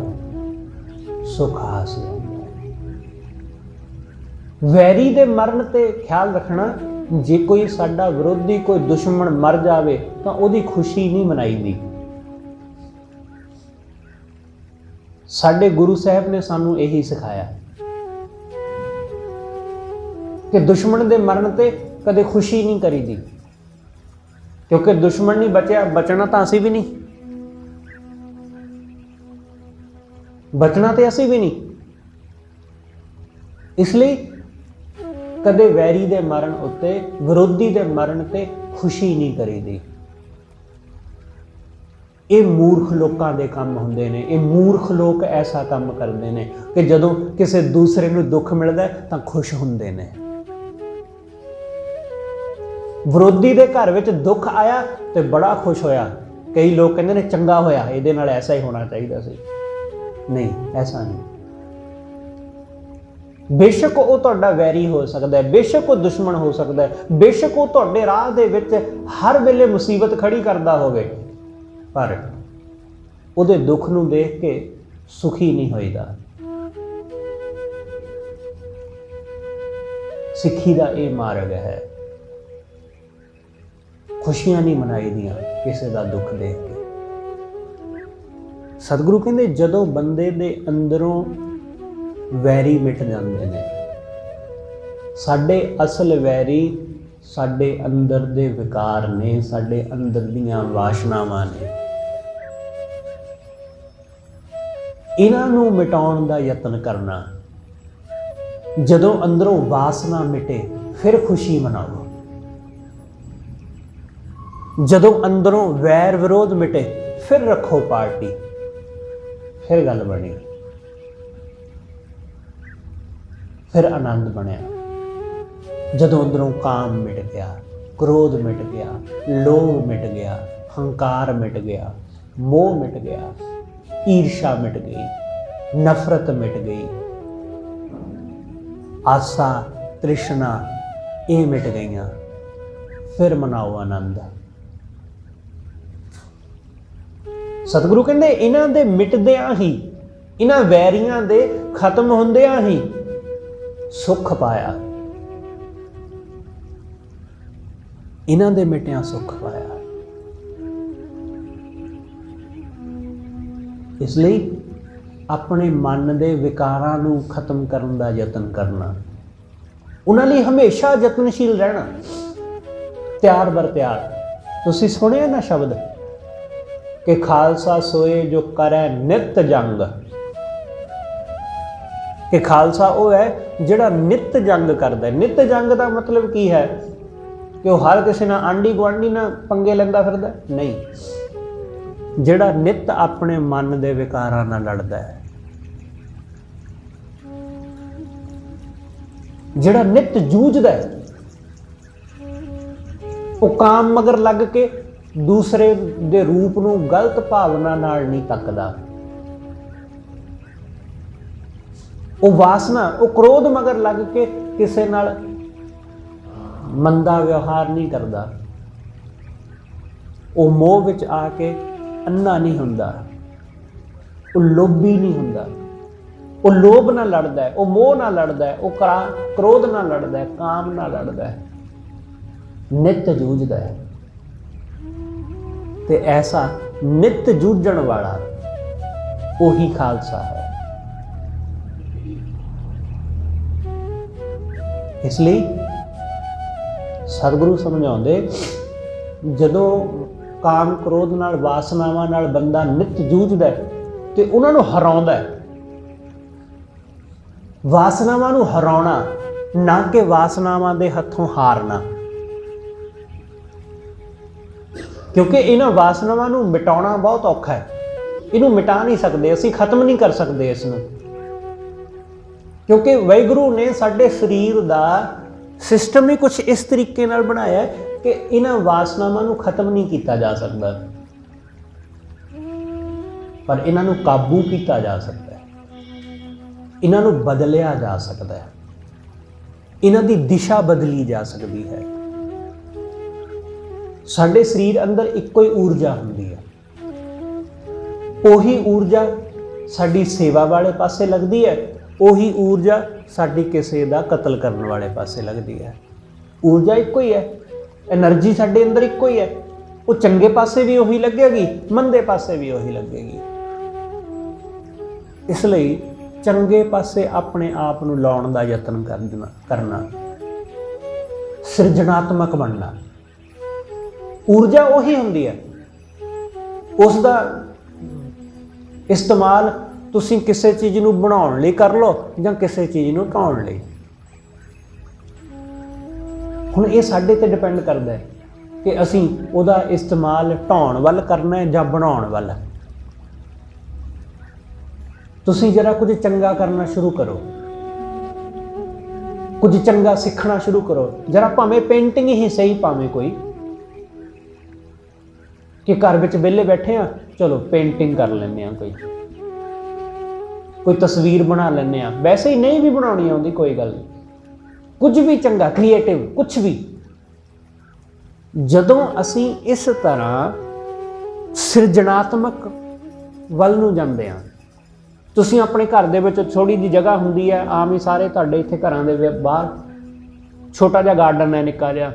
S1: ਸੁੱਖ ਹਾਸਲ ਹੁੰਦਾ ਹੈ। ਵੈਰੀ ਦੇ ਮਰਨ ਤੇ ਖਿਆਲ ਰੱਖਣਾ, ਜੇ ਕੋਈ ਸਾਡਾ ਵਿਰੋਧੀ, ਕੋਈ ਦੁਸ਼ਮਣ ਮਰ ਜਾਵੇ ਤਾਂ ਉਹਦੀ ਖੁਸ਼ੀ ਨਹੀਂ ਮਨਾਈਦੀ। ਸਾਡੇ ਗੁਰੂ ਸਾਹਿਬ ਨੇ ਸਾਨੂੰ ਇਹੀ ਸਿਖਾਇਆ ਕਿ ਦੁਸ਼ਮਣ ਦੇ ਮਰਨ ਤੇ ਕਦੇ ਖੁਸ਼ੀ ਨਹੀਂ ਕਰੀਦੀ, ਕਿਉਂਕਿ ਦੁਸ਼ਮਣ ਨਹੀਂ ਬਚਿਆ, ਬਚਣਾ ਤਾਂ ਅਸੀਂ ਵੀ ਨਹੀਂ, ਬਚਣਾ ਤੇ ਅਸੀਂ ਵੀ ਨਹੀਂ। ਇਸ ਲਈ ਕਦੇ ਵੈਰੀ ਦੇ ਮਰਨ ਉੱਤੇ, ਵਿਰੋਧੀ ਦੇ ਮਰਨ ਤੇ ਖੁਸ਼ੀ ਨਹੀਂ ਕਰੀਦੀ। ਇਹ ਮੂਰਖ ਲੋਕਾਂ ਦੇ ਕੰਮ ਹੁੰਦੇ ਨੇ। ਇਹ ਮੂਰਖ ਲੋਕ ਐਸਾ ਕੰਮ ਕਰਦੇ ਨੇ ਕਿ ਜਦੋਂ ਕਿਸੇ ਦੂਸਰੇ ਨੂੰ ਦੁੱਖ ਮਿਲਦਾ ਤਾਂ ਖੁਸ਼ ਹੁੰਦੇ ਨੇ। ਵਿਰੋਧੀ ਦੇ ਘਰ ਵਿੱਚ ਦੁੱਖ ਆਇਆ ਤੇ ਬੜਾ ਖੁਸ਼ ਹੋਇਆ। ਕਈ ਲੋਕ ਕਹਿੰਦੇ ਨੇ ਚੰਗਾ ਹੋਇਆ, ਇਹਦੇ ਨਾਲ ਐਸਾ ਹੀ ਹੋਣਾ ਚਾਹੀਦਾ ਸੀ। ਨਹੀਂ, ਐਸਾ ਨਹੀਂ। ਬੇਸ਼ੱਕ ਉਹ ਤੁਹਾਡਾ ਵੈਰੀ ਹੋ ਸਕਦਾ ਹੈ, ਬੇਸ਼ੱਕ ਉਹ ਦੁਸ਼ਮਣ ਹੋ ਸਕਦਾ ਹੈ, ਬੇਸ਼ੱਕ ਉਹ ਤੁਹਾਡੇ ਰਾਹ ਦੇ ਵਿੱਚ ਹਰ ਵੇਲੇ ਮੁਸੀਬਤ ਖੜੀ ਕਰਦਾ ਹੋਵੇ, ਪਰ ਉਹਦੇ ਦੁੱਖ ਨੂੰ ਦੇਖ ਕੇ ਸੁਖੀ ਨਹੀਂ ਹੋਈਦਾ। ਸਿੱਖੀ ਦਾ ਇਹ ਮਾਰਗ ਹੈ। ਖੁਸ਼ੀਆਂ ਨਹੀਂ ਮਨਾਈ ਦੀਆਂ ਕਿਸੇ ਦਾ ਦੁੱਖ ਦੇਖ ਕੇ। ਸਤਿਗੁਰੂ ਕਹਿੰਦੇ ਜਦੋਂ ਬੰਦੇ ਦੇ ਅੰਦਰੋਂ ਵੈਰੀ ਮਿਟ ਜਾਂਦੇ ਨੇ, ਸਾਡੇ ਅਸਲ ਵੈਰੀ ਸਾਡੇ ਅੰਦਰ ਦੇ ਵਿਕਾਰ ਨੇ, ਸਾਡੇ ਅੰਦਰ ਦੀਆਂ ਵਾਸ਼ਨਾਵਾਂ ਨੇ। ਇਹਨਾਂ ਨੂੰ ਮਿਟਾਉਣ ਦਾ ਯਤਨ ਕਰਨਾ। ਜਦੋਂ ਅੰਦਰੋਂ ਵਾਸਨਾ ਮਿਟੇ ਫਿਰ ਖੁਸ਼ੀ ਮਨਾਓ। ਜਦੋਂ ਅੰਦਰੋਂ ਵੈਰ ਵਿਰੋਧ ਮਿਟੇ ਫਿਰ ਰੱਖੋ ਪਾਰਟੀ, ਫਿਰ ਗੱਲ ਬਣੀ, ਫਿਰ ਆਨੰਦ ਬਣਿਆ। ਜਦੋਂ ਅੰਦਰੋਂ ਕਾਮ ਮਿਟ ਗਿਆ, ਕ੍ਰੋਧ ਮਿਟ ਗਿਆ, ਲੋਭ ਮਿਟ ਗਿਆ, ਹੰਕਾਰ ਮਿਟ ਗਿਆ, ਮੋਹ ਮਿਟ ਗਿਆ, ਈਰਸ਼ਾ ਮਿਟ ਗਈ, ਨਫ਼ਰਤ ਮਿਟ ਗਈ, ਆਸਾ ਤ੍ਰਿਸ਼ਨਾ ਇਹ ਮਿਟ ਗਈਆਂ, ਫਿਰ ਮਨਾਓ ਆਨੰਦ। ਸਤਿਗੁਰੂ ਕਹਿੰਦੇ ਇਹਨਾਂ ਦੇ ਮਿਟਦਿਆਂ ਹੀ, ਇਹਨਾਂ ਵੈਰੀਆਂ ਦੇ ਖਤਮ ਹੁੰਦਿਆਂ ਹੀ ਸੁੱਖ ਪਾਇਆ। ਇਹਨਾਂ ਦੇ ਮਿਟਿਆਂ ਸੁੱਖ ਪਾਇਆ। ਇਸ ਲਈ ਆਪਣੇ ਮਨ ਦੇ ਵਿਕਾਰਾਂ ਨੂੰ ਖਤਮ ਕਰਨ ਦਾ ਯਤਨ ਕਰਨਾ, ਉਹਨਾਂ ਲਈ ਹਮੇਸ਼ਾ ਯਤਨਸ਼ੀਲ ਰਹਿਣਾ, ਤਿਆਰ ਬਰ ਤਿਆਰ। ਤੁਸੀਂ ਸੁਣਿਆ ਨਾ ਸ਼ਬਦ ਕਿ ਖਾਲਸਾ ਸੋਏ ਜੋ ਕਰੈ ਨਿਤ ਜੰਗ, ਕਿ ਖਾਲਸਾ ਉਹ ਹੈ ਜਿਹੜਾ ਨਿਤ ਜੰਗ ਕਰਦਾ। ਨਿਤ ਜੰਗ ਦਾ ਮਤਲਬ ਕੀ ਹੈ? ਕਿ ਉਹ ਹਰ ਕਿਸੇ ਨਾਲ ਆਂਢੀ ਗੁਆਂਢੀ ਨਾਲ ਪੰਗੇ ਲੈਂਦਾ ਫਿਰਦਾ? ਨਹੀਂ, ਜਿਹੜਾ ਨਿਤ ਆਪਣੇ ਮਨ ਦੇ ਵਿਕਾਰਾਂ ਨਾਲ ਲੜਦਾ ਹੈ, ਜਿਹੜਾ ਨਿਤ ਜੂਝਦਾ ਹੈ, ਉਹ ਕਾਮ ਮਗਰ ਲੱਗ ਕੇ ਦੂਸਰੇ ਦੇ ਰੂਪ ਨੂੰ ਗਲਤ ਭਾਵਨਾ ਨਾਲ ਨਹੀਂ ਤੱਕਦਾ। ਉਹ ਵਾਸਨਾ, ਉਹ ਕ੍ਰੋਧ ਮਗਰ ਲੱਗ ਕੇ ਕਿਸੇ ਨਾਲ ਮੰਦਾ ਵਿਵਹਾਰ ਨਹੀਂ ਕਰਦਾ। ਉਹ ਮੋਹ ਵਿੱਚ ਆ ਕੇ ਅੰਨਾ ਨਹੀਂ ਹੁੰਦਾ, ਉਹ ਲੋਭੀ ਨਹੀਂ ਹੁੰਦਾ। ਉਹ ਲੋਭ ਨਾਲ ਲੜਦਾ ਹੈ, ਉਹ ਮੋਹ ਨਾਲ ਲੜਦਾ ਹੈ, ਉਹ ਕ੍ਰੋਧ ਨਾਲ ਲੜਦਾ ਹੈ, ਕਾਮ ਨਾਲ ਲੜਦਾ ਹੈ, ਨਿਤ ਜੂਝਦਾ ਹੈ। ਤੇ ਐਸਾ ਨਿਤ ਜੂਝਣ ਵਾਲਾ ਉਹੀ ਖਾਲਸਾ ਹੈ। ਇਸ ਲਈ ਸਤਿਗੁਰੂ ਸਮਝਾਉਂਦੇ, ਜਦੋਂ ਕਾਮ ਕ੍ਰੋਧ ਨਾਲ, ਵਾਸਨਾਵਾਂ ਨਾਲ ਬੰਦਾ ਨਿਤ ਜੂਝਦਾ ਹੈ ਤੇ ਉਹਨਾਂ ਨੂੰ ਹਰਾਉਂਦਾ ਹੈ। ਵਾਸਨਾਵਾਂ ਨੂੰ ਹਰਾਉਣਾ, ਨਾ ਕਿ ਵਾਸਨਾਵਾਂ ਦੇ ਹੱਥੋਂ ਹਾਰਨਾ। ਕਿਉਂਕਿ ਇਹਨਾਂ ਵਾਸਨਾਵਾਂ ਨੂੰ ਮਿਟਾਉਣਾ ਬਹੁਤ ਔਖਾ ਹੈ। ਇਹਨੂੰ ਮਿਟਾ ਨਹੀਂ ਸਕਦੇ ਅਸੀਂ, ਖਤਮ ਨਹੀਂ ਕਰ ਸਕਦੇ ਇਸ ਨੂੰ। ਕਿਉਂਕਿ ਵਾਹਿਗੁਰੂ ਨੇ ਸਾਡੇ ਸਰੀਰ ਦਾ ਸਿਸਟਮ ਹੀ ਕੁਛ ਇਸ ਤਰੀਕੇ ਨਾਲ ਬਣਾਇਆ ਕਿ ਇਹਨਾਂ ਵਾਸਨਾਵਾਂ ਨੂੰ ਖਤਮ ਨਹੀਂ ਕੀਤਾ ਜਾ ਸਕਦਾ, ਪਰ ਇਹਨਾਂ ਨੂੰ ਕਾਬੂ ਕੀਤਾ ਜਾ ਸਕਦਾ ਹੈ, ਇਹਨਾਂ ਨੂੰ ਬਦਲਿਆ ਜਾ ਸਕਦਾ ਹੈ, ਇਹਨਾਂ ਦੀ ਦਿਸ਼ਾ ਬਦਲੀ ਜਾ ਸਕਦੀ ਹੈ। ਸਾਡੇ ਸਰੀਰ ਅੰਦਰ ਇੱਕੋ ਹੀ ਊਰਜਾ ਹੁੰਦੀ ਹੈ। ਉਹੀ ਊਰਜਾ ਸਾਡੀ ਸੇਵਾ ਵਾਲੇ ਪਾਸੇ ਲੱਗਦੀ ਹੈ, ਉਹੀ ਊਰਜਾ ਸਾਡੀ ਕਿਸੇ ਦਾ ਕਤਲ ਕਰਨ ਵਾਲੇ ਪਾਸੇ ਲੱਗਦੀ ਹੈ। ਊਰਜਾ ਇੱਕੋ ਹੀ ਹੈ, ਐਨਰਜੀ ਸਾਡੇ ਅੰਦਰ ਇੱਕੋ ਹੀ ਹੈ। ਉਹ ਚੰਗੇ ਪਾਸੇ ਵੀ ਉਹੀ ਲੱਗੇਗੀ, ਮੰਦੇ ਪਾਸੇ ਵੀ ਉਹੀ ਲੱਗੇਗੀ। ਇਸ ਲਈ ਚੰਗੇ ਪਾਸੇ ਆਪਣੇ ਆਪ ਨੂੰ ਲਾਉਣ ਦਾ ਯਤਨ ਕਰਨਾ, ਸਿਰਜਣਾਤਮਕ ਬਣਨਾ। ਊਰਜਾ ਉਹੀ ਹੁੰਦੀ ਹੈ, ਉਸ ਦਾ ਇਸਤੇਮਾਲ ਤੁਸੀਂ ਕਿਸੇ ਚੀਜ਼ ਨੂੰ ਬਣਾਉਣ ਲਈ ਕਰ ਲਓ ਜਾਂ ਕਿਸੇ ਚੀਜ਼ ਨੂੰ ਢਾਉਣ ਲਈ। ਹੁਣ ਇਹ ਸਾਡੇ ਤੇ ਡਿਪੈਂਡ ਕਰਦਾ ਹੈ ਕਿ ਅਸੀਂ ਉਹਦਾ ਇਸਤੇਮਾਲ ਢਾਉਣ ਵੱਲ ਕਰਨਾ ਹੈ ਜਾਂ ਬਣਾਉਣ ਵੱਲ। ਤੁਸੀਂ ਜਰਾ ਕੁਝ ਚੰਗਾ ਕਰਨਾ ਸ਼ੁਰੂ ਕਰੋ, ਕੁਝ ਚੰਗਾ ਸਿੱਖਣਾ ਸ਼ੁਰੂ ਕਰੋ। ਜਰਾ ਭਾਵੇਂ ਪੇਂਟਿੰਗ ਹੀ ਸਹੀ, ਭਾਵੇਂ ਕੋਈ ਕਿ ਘਰ ਵਿੱਚ ਵਿਹਲੇ ਬੈਠੇ ਆ, ਚਲੋ ਪੇਂਟਿੰਗ ਕਰ ਲੈਂਦੇ ਆ, ਕੋਈ ਤਸਵੀਰ ਬਣਾ ਲੈਂਦੇ ਆ। ਵੈਸੇ ਹੀ ਨਹੀਂ ਵੀ ਬਣਾਉਣੀ ਆਉਂਦੀ, ਕੋਈ ਗੱਲ ਨਹੀਂ, ਕੁਝ ਵੀ ਚੰਗਾ, ਕ੍ਰੀਏਟਿਵ, ਕੁਛ ਵੀ। ਜਦੋਂ ਅਸੀਂ ਇਸ ਤਰ੍ਹਾਂ ਸਿਰਜਣਾਤਮਕ ਵੱਲ ਨੂੰ ਜਾਂਦੇ ਹਾਂ, ਤੁਸੀਂ ਆਪਣੇ ਘਰ ਦੇ ਵਿੱਚ ਥੋੜ੍ਹੀ ਜਿਹੀ ਜਗ੍ਹਾ ਹੁੰਦੀ ਹੈ, ਆਮ ਹੀ ਸਾਰੇ ਤੁਹਾਡੇ ਇੱਥੇ ਘਰਾਂ ਦੇ ਬਾਹਰ छोटा जिहा गार्डन है, निक्का जिहा,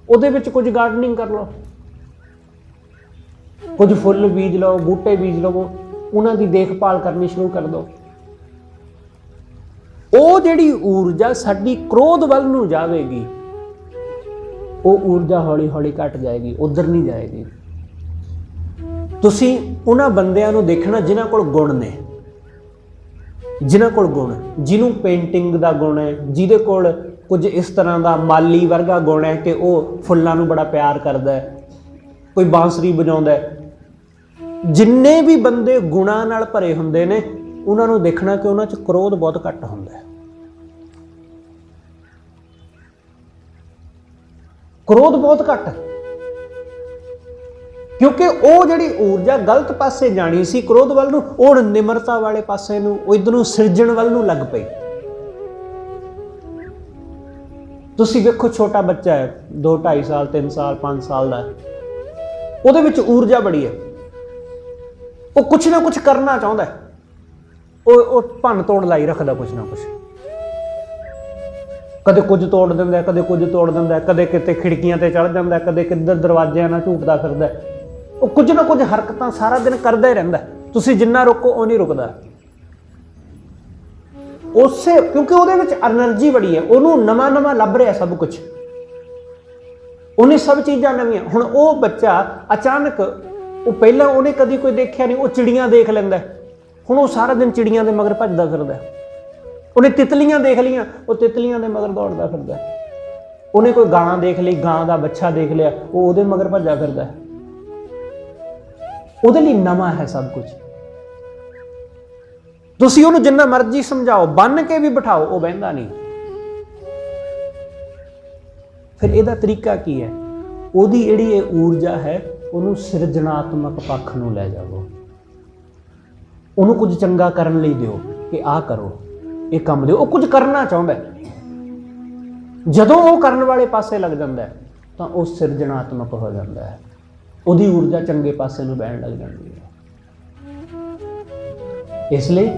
S1: ਉਹਦੇ ਵਿੱਚ ਕੁਝ गार्डनिंग कर लो, कुछ फुੱਲ बीज लो, बूटे बीज लवो, ਉਹਨਾਂ ਦੀ देखभाल करनी शुरू कर दो। ਉਹ ਜਿਹੜੀ ਊਰਜਾ ਸਾਡੀ क्रोध ਵੱਲ ਨੂੰ ਜਾਵੇਗੀ, ਉਹ ਊਰਜਾ ਹੌਲੀ ਹੌਲੀ ਘਟ ਜਾਏਗੀ, ਉਧਰ ਨਹੀਂ ਜਾਏਗੀ। ਤੁਸੀਂ ਉਹਨਾਂ ਬੰਦਿਆਂ ਨੂੰ ਦੇਖਣਾ ਜਿਨ੍ਹਾਂ ਕੋਲ ਗੁਣ ਨੇ, ਜਿਨ੍ਹਾਂ ਕੋਲ ਗੁਣ, ਜਿਹਨੂੰ ਪੇਂਟਿੰਗ ਦਾ ਗੁਣ ਹੈ, ਜਿਹਦੇ ਕੋਲ ਕੁਝ ਇਸ ਤਰ੍ਹਾਂ ਦਾ ਮਾਲੀ ਵਰਗਾ ਗੁਣ ਹੈ ਕਿ ਉਹ ਫੁੱਲਾਂ ਨੂੰ ਬੜਾ ਪਿਆਰ ਕਰਦਾ ਹੈ, ਕੋਈ ਬਾਂਸਰੀ ਵਜਾਉਂਦਾ ਹੈ, ਜਿੰਨੇ ਵੀ ਬੰਦੇ ਗੁਣਾਂ ਨਾਲ ਭਰੇ ਹੁੰਦੇ ਨੇ ਉਹਨਾਂ ਨੂੰ ਦੇਖਣਾ ਕਿ ਉਹਨਾਂ 'ਚ ਕ੍ਰੋਧ ਬਹੁਤ ਘੱਟ ਹੁੰਦਾ ਹੈ। ਕ੍ਰੋਧ ਬਹੁਤ ਘੱਟ, ਕਿਉਂਕਿ ਉਹ ਜਿਹੜੀ ਊਰਜਾ ਗਲਤ ਪਾਸੇ ਜਾਣੀ ਸੀ ਕ੍ਰੋਧ ਵੱਲ ਨੂੰ, ਉਹ ਨਿਮਰਤਾ ਵਾਲੇ ਪਾਸੇ ਨੂੰ, ਉਹ ਇੱਧਰ ਨੂੰ ਸਿਰਜਣ ਵੱਲ ਨੂੰ ਲੱਗ ਪਈ। ਤੁਸੀਂ ਵੇਖੋ ਛੋਟਾ ਬੱਚਾ ਹੈ 2, 2.5 ਸਾਲ, 3 ਸਾਲ, 5 ਸਾਲ ਦਾ, ਉਹਦੇ ਵਿੱਚ ਊਰਜਾ ਬੜੀ ਹੈ, ਉਹ ਕੁਛ ਨਾ ਕੁਛ ਕਰਨਾ ਚਾਹੁੰਦਾ, ਉਹ ਭੰਨ ਤੋੜ ਲਾਈ ਰੱਖਦਾ ਕੁਛ ਨਾ ਕੁਛ, ਕਦੇ ਕੁਝ ਤੋੜ ਦਿੰਦਾ, ਕਦੇ ਕੁਝ ਤੋੜ ਦਿੰਦਾ, ਕਦੇ ਕਿਤੇ ਖਿੜਕੀਆਂ ਤੇ ਚੜ੍ਹ ਜਾਂਦਾ, ਕਦੇ ਕਿੱਧਰ ਦਰਵਾਜ਼ਿਆਂ ਨਾਲ ਝੂਟਦਾ ਫਿਰਦਾ, ਉਹ ਕੁਝ ਨਾ ਕੁਝ ਹਰਕਤਾਂ ਸਾਰਾ ਦਿਨ ਕਰਦਾ ਹੀ ਰਹਿੰਦਾ। ਤੁਸੀਂ ਜਿੰਨਾ ਰੋਕੋ ਉਹ ਨਹੀਂ ਰੁਕਦਾ, ਉਸੇ ਕਿਉਂਕਿ ਉਹਦੇ ਵਿੱਚ ਐਨਰਜੀ ਬੜੀ ਹੈ, ਉਹਨੂੰ ਨਵਾਂ ਨਵਾਂ ਲੱਭ ਰਿਹਾ ਸਭ ਕੁਝ, ਉਹਨੇ ਸਭ ਚੀਜ਼ਾਂ ਨਵੀਆਂ। ਹੁਣ ਉਹ ਬੱਚਾ ਅਚਾਨਕ, ਉਹ ਪਹਿਲਾਂ ਉਹਨੇ ਕਦੀ ਕੋਈ ਦੇਖਿਆ ਨਹੀਂ, ਉਹ ਚਿੜੀਆਂ ਦੇਖ ਲੈਂਦਾ, ਹੁਣ ਉਹ ਸਾਰਾ ਦਿਨ ਚਿੜੀਆਂ ਦੇ ਮਗਰ ਭੱਜਦਾ ਫਿਰਦਾ। ਉਹਨੇ ਤਿਤਲੀਆਂ ਦੇਖ ਲਈਆਂ, ਉਹ ਤਿਤਲੀਆਂ ਦੇ ਮਗਰ ਦੌੜਦਾ ਫਿਰਦਾ। ਉਹਨੇ ਕੋਈ ਗਾਂ ਦੇਖ ਲਈ, ਗਾਂ ਦਾ ਬੱਚਾ ਦੇਖ ਲਿਆ, ਉਹ ਉਹਦੇ ਮਗਰ ਭੱਜਾ ਫਿਰਦਾ। ਉਹਦੇ ਲਈ ਨਵਾਂ ਹੈ ਸਭ ਕੁਝ। ਤੁਸੀਂ ਉਹਨੂੰ ਜਿੰਨਾ ਮਰਜ਼ੀ ਸਮਝਾਓ, ਬੰਨ ਕੇ ਵੀ ਬਿਠਾਓ, ਉਹ ਬਹਿੰਦਾ ਨਹੀਂ। ਫਿਰ ਇਹਦਾ ਤਰੀਕਾ ਕੀ ਹੈ? ਉਹਦੀ ਜਿਹੜੀ ਇਹ ਊਰਜਾ ਹੈ ਉਹਨੂੰ ਸਿਰਜਣਾਤਮਕ ਪੱਖ ਨੂੰ ਲੈ ਜਾਵੋ, ਉਹਨੂੰ ਕੁਝ ਚੰਗਾ ਕਰਨ ਲਈ ਦਿਓ ਕਿ ਆਹ ਕਰੋ, ਇਹ ਕੰਮ ਦਿਓ। ਉਹ ਕੁਝ ਕਰਨਾ ਚਾਹੁੰਦਾ, ਜਦੋਂ ਉਹ ਕਰਨ ਵਾਲੇ ਪਾਸੇ ਲੱਗ ਜਾਂਦਾ ਤਾਂ ਉਹ ਸਿਰਜਣਾਤਮਕ ਹੋ ਜਾਂਦਾ ਹੈ, ਉਹਦੀ ਊਰਜਾ ਚੰਗੇ ਪਾਸੇ ਨੂੰ ਬਹਿਣ ਲੱਗ ਜਾਂਦੀ ਹੈ। ਇਸ ਲਈ